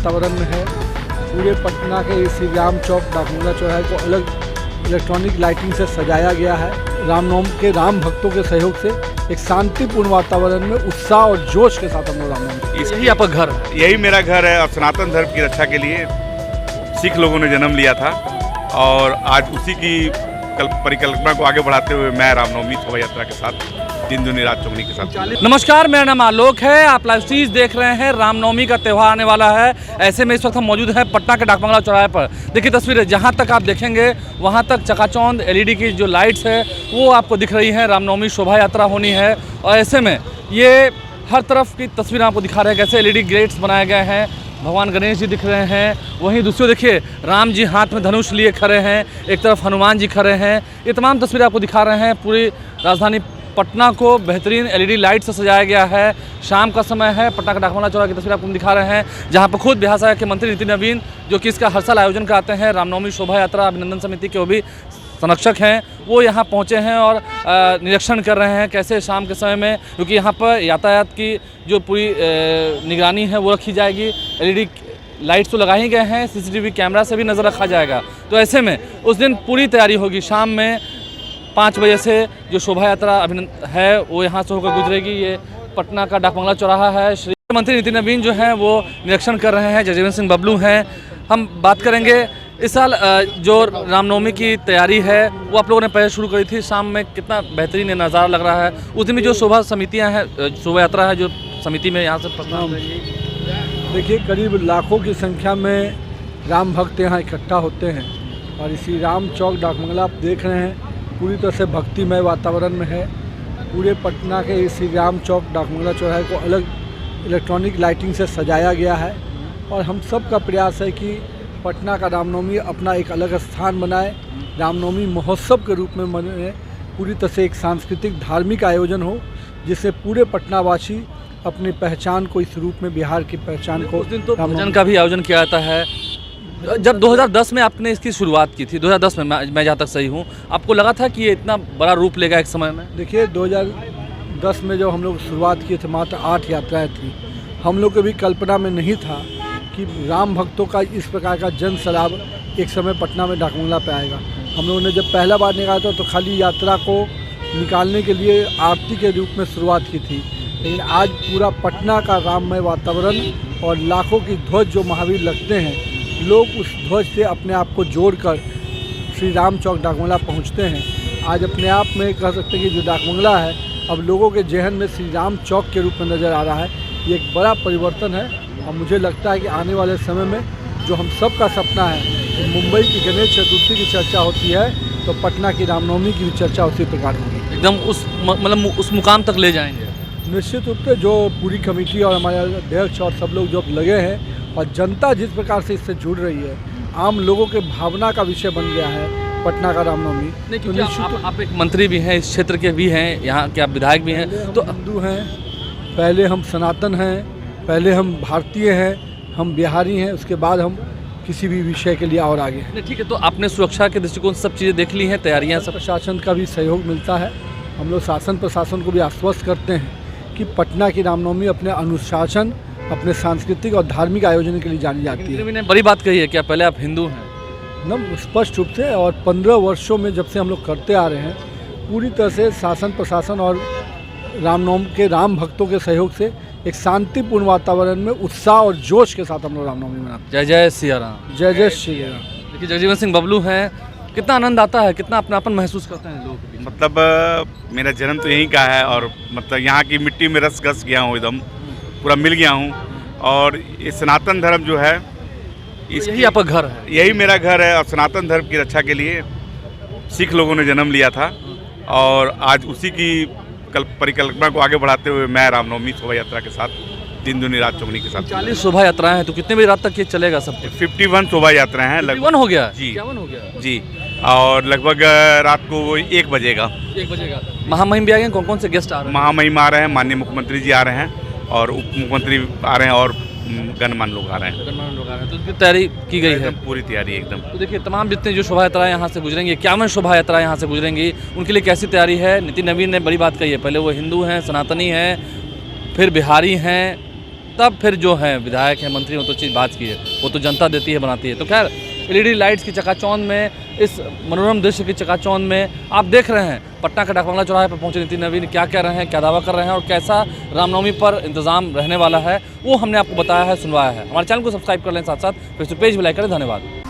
वातावरण में है। पूरे पटना के श्री राम चौक डाकबंगला चौराहे को अलग इलेक्ट्रॉनिक लाइटिंग से सजाया गया है। रामनवमी के राम भक्तों के सहयोग से एक शांतिपूर्ण वातावरण में उत्साह और जोश के साथ हम लोग रामनवमी। यही आपका घर है? यही मेरा घर है और सनातन धर्म की रक्षा के लिए सिख लोगों ने जन्म लिया था और आज उसी की परिकल्पना को आगे बढ़ाते हुए मैं रामनवमी शोभा यात्रा के साथ दिन दुनी रात चौगनी के साथ। नमस्कार, मेरा नाम आलोक है। आप लाइव सीरीज देख रहे हैं। रामनवमी का त्यौहार आने वाला है। ऐसे में इस वक्त हम मौजूद हैं पटना के डाकबंगला चौराहे पर। देखिए तस्वीरें, जहां तक आप देखेंगे वहां तक चकाचौंध एलईडी की जो लाइट्स है वो आपको दिख रही हैं। रामनवमी शोभा यात्रा होनी है और ऐसे में ये हर तरफ की तस्वीरें आपको दिखा रहे हैं कैसे एलईडी गेट्स बनाए गए हैं। भगवान गणेश जी दिख रहे हैं, वहीं दूसरी देखिए राम जी हाथ में धनुष लिए खड़े हैं, एक तरफ हनुमान जी खड़े हैं। ये तमाम तस्वीरें आपको दिखा रहे हैं। पूरी राजधानी पटना को बेहतरीन एलईडी लाइट से सजाया गया है। शाम का समय है। पटना का डाकबंगला चौराहे की तस्वीर आपको दिखा रहे हैं, जहां पर खुद बिहार के मंत्री नितिन नवीन, जो कि इसका हर साल आयोजन कराते हैं, रामनवमी शोभा यात्रा अभिनंदन समिति के वो भी संरक्षक हैं, वो यहाँ पहुँचे हैं और निरीक्षण कर रहे हैं कैसे शाम के समय में, क्योंकि यहाँ पर यातायात की जो पूरी निगरानी है वो रखी जाएगी। एलईडी लाइट्स तो लगाए ही गए हैं, सीसीटीवी कैमरा से भी नज़र रखा जाएगा। तो ऐसे में उस दिन पूरी तैयारी होगी। शाम में 5 बजे से जो शोभा यात्रा है वो यहाँ से होकर गुजरेगी। ये पटना का डाकबंगला चौराहा है। श्री मंत्री नितिन नवीन जो हैं वो निरीक्षण कर रहे हैं, जगजीवन सिंह बबलू हैं। हम बात करेंगे इस साल जो रामनवमी की तैयारी है वो आप लोगों ने पहले शुरू करी थी। शाम में कितना बेहतरीन नज़ारा लग रहा है। उस दिन भी जो शोभा समितियाँ हैं, शोभा यात्रा है जो समिति में यहाँ से पटना। देखिए करीब लाखों की संख्या में राम भक्त यहाँ इकट्ठा होते हैं और इसी राम चौक डाकबंगला आप देख रहे हैं पूरी तरह से भक्तिमय वातावरण में है। पूरे पटना के श्री राम चौक डाकबंगला चौराहे को अलग इलेक्ट्रॉनिक लाइटिंग से सजाया गया है और हम सब का प्रयास है कि पटना का रामनवमी अपना एक अलग स्थान बनाए, रामनवमी महोत्सव के रूप में मने। पूरी तरह से एक सांस्कृतिक धार्मिक आयोजन हो जिससे पूरे पटनावासी अपनी पहचान को इस रूप में बिहार की पहचान को। उस दिन तो भजन का भी आयोजन किया जाता है। जब 2010 में आपने इसकी शुरुआत की थी, 2010 में मैं जहाँ तक सही हूँ, आपको लगा था कि ये इतना बड़ा रूप लेगा एक समय में? देखिए 2010 में जो हम लोग शुरुआत किए थे मात्र 8 यात्राएं थी। हम लोग को भी कल्पना में नहीं था कि राम भक्तों का इस प्रकार का जन सैलाब एक समय पटना में डाकबंगला पे आएगा। हम लोगों ने जब पहला बार निकाला था तो खाली यात्रा को निकालने के लिए आरती के रूप में शुरुआत की थी, लेकिन आज पूरा पटना का राममय वातावरण और लाखों की ध्वज जो महावीर लगते हैं, लोग उस ध्वज से अपने आप को जोड़कर श्री राम चौक डाकबंगला पहुंचते हैं। आज अपने आप में कह सकते हैं कि जो डाकबंगला है अब लोगों के जहन में श्री राम चौक के रूप में नज़र आ रहा है। ये एक बड़ा परिवर्तन है और मुझे लगता है कि आने वाले समय में जो हम सब का सपना है कि मुंबई की गणेश चतुर्थी की चर्चा होती है तो पटना की रामनवमी की भी चर्चा उसी प्रकार होगी। एकदम उस मुकाम तक ले जाएंगे निश्चित रूप से। जो पूरी कमेटी और हमारे अध्यक्ष और सब लोग जो लगे हैं और जनता जिस प्रकार से इससे जुड़ रही है, आम लोगों के भावना का विषय बन गया है पटना का रामनवमी। तो निश्चित आप एक मंत्री भी हैं, इस क्षेत्र के भी हैं, यहाँ के आप विधायक भी हैं। तो हिंदू हैं, पहले हम सनातन हैं, पहले हम भारतीय हैं, हम बिहारी हैं, उसके बाद हम किसी भी विषय के लिए और आगे हैं। ठीक है, तो आपने सुरक्षा के दृष्टिकोण से सब चीज़ें देख ली हैं, तैयारियाँ सब? प्रशासन का भी सहयोग मिलता है। हम लोग शासन प्रशासन को भी आश्वस्त करते हैं कि पटना की रामनवमी अपने अनुशासन, अपने सांस्कृतिक और धार्मिक आयोजन के लिए जानी जाती है। मैंने बड़ी बात कही है, क्या पहले आप हिंदू हैं? न स्पष्ट रूप से, और 15 वर्षों में जब से हम लोग करते आ रहे हैं पूरी तरह से शासन प्रशासन और रामनवमी के राम भक्तों के सहयोग से एक शांतिपूर्ण वातावरण में उत्साह और जोश के साथ हम लोग रामनवमी मनाते हैं। जय जय सिया राम। जय जय श्री राम। देखिए जगजीवन सिंह बबलू हैं, कितना आनंद आता है, कितना अपनापन महसूस करते हैं लोग? मतलब मेरा जन्म तो यहीं का है और मतलब यहाँ की मिट्टी में रस गस गया हूँ, एकदम पूरा मिल गया हूँ। और ये सनातन धर्म जो है यही आपका घर है? यही मेरा घर है और सनातन धर्म की रक्षा के लिए सिख लोगों ने जन्म लिया था और आज उसी की परिकल्पना को आगे बढ़ाते हुए मैं रामनवमी शोभा यात्रा के साथ दिन दुनी रात चौगनी के साथ। 40 शोभा यात्राएं हैं, तो कितने बजे रात तक ये चलेगा सब? 51 शोभा यात्राएं हैं लगभग। 51 हो गया जी, 51 हो गया जी। और लगभग रात को 1 बजेगा। 1 बजेगा। महामहिम भी आ गए? कौन कौन से गेस्ट आ रहे हैं? महामहिम आ रहे हैं, माननीय मुख्यमंत्री जी आ रहे हैं और उप मुख्यमंत्री आ रहे हैं और गणमान्य लोग आ रहे हैं। गणमान्य लोग आ रहे हैं, तो उसकी तैयारी की गई है? पूरी तैयारी एकदम। तो देखिए तमाम जितने जो शोभा यात्राएं यहाँ से गुजरेंगी, 51 शोभा यात्राएं यहाँ से गुजरेंगी, उनके लिए कैसी तैयारी है? नितिन नवीन ने बड़ी बात कही है, पहले वो हिंदू हैं, सनातनी हैं, फिर बिहारी हैं, तब फिर जो है विधायक है, मंत्री हो, तो चीज़ बात की है, वो तो जनता देती है, बनाती है। तो खैर एलईडी लाइट्स की चकाचौंध में, इस मनोरम दृश्य की चकाचौंध में आप देख रहे हैं पटना के डाकबंगला चौराहे पर पहुंचे नितिन नवीन क्या कह रहे हैं, क्या दावा कर रहे हैं और कैसा रामनवमी पर इंतजाम रहने वाला है, वो हमने आपको बताया है, सुनवाया है। हमारे चैनल को सब्सक्राइब कर लें, साथ साथ फेसबुक पेज भी लाइक करें। धन्यवाद।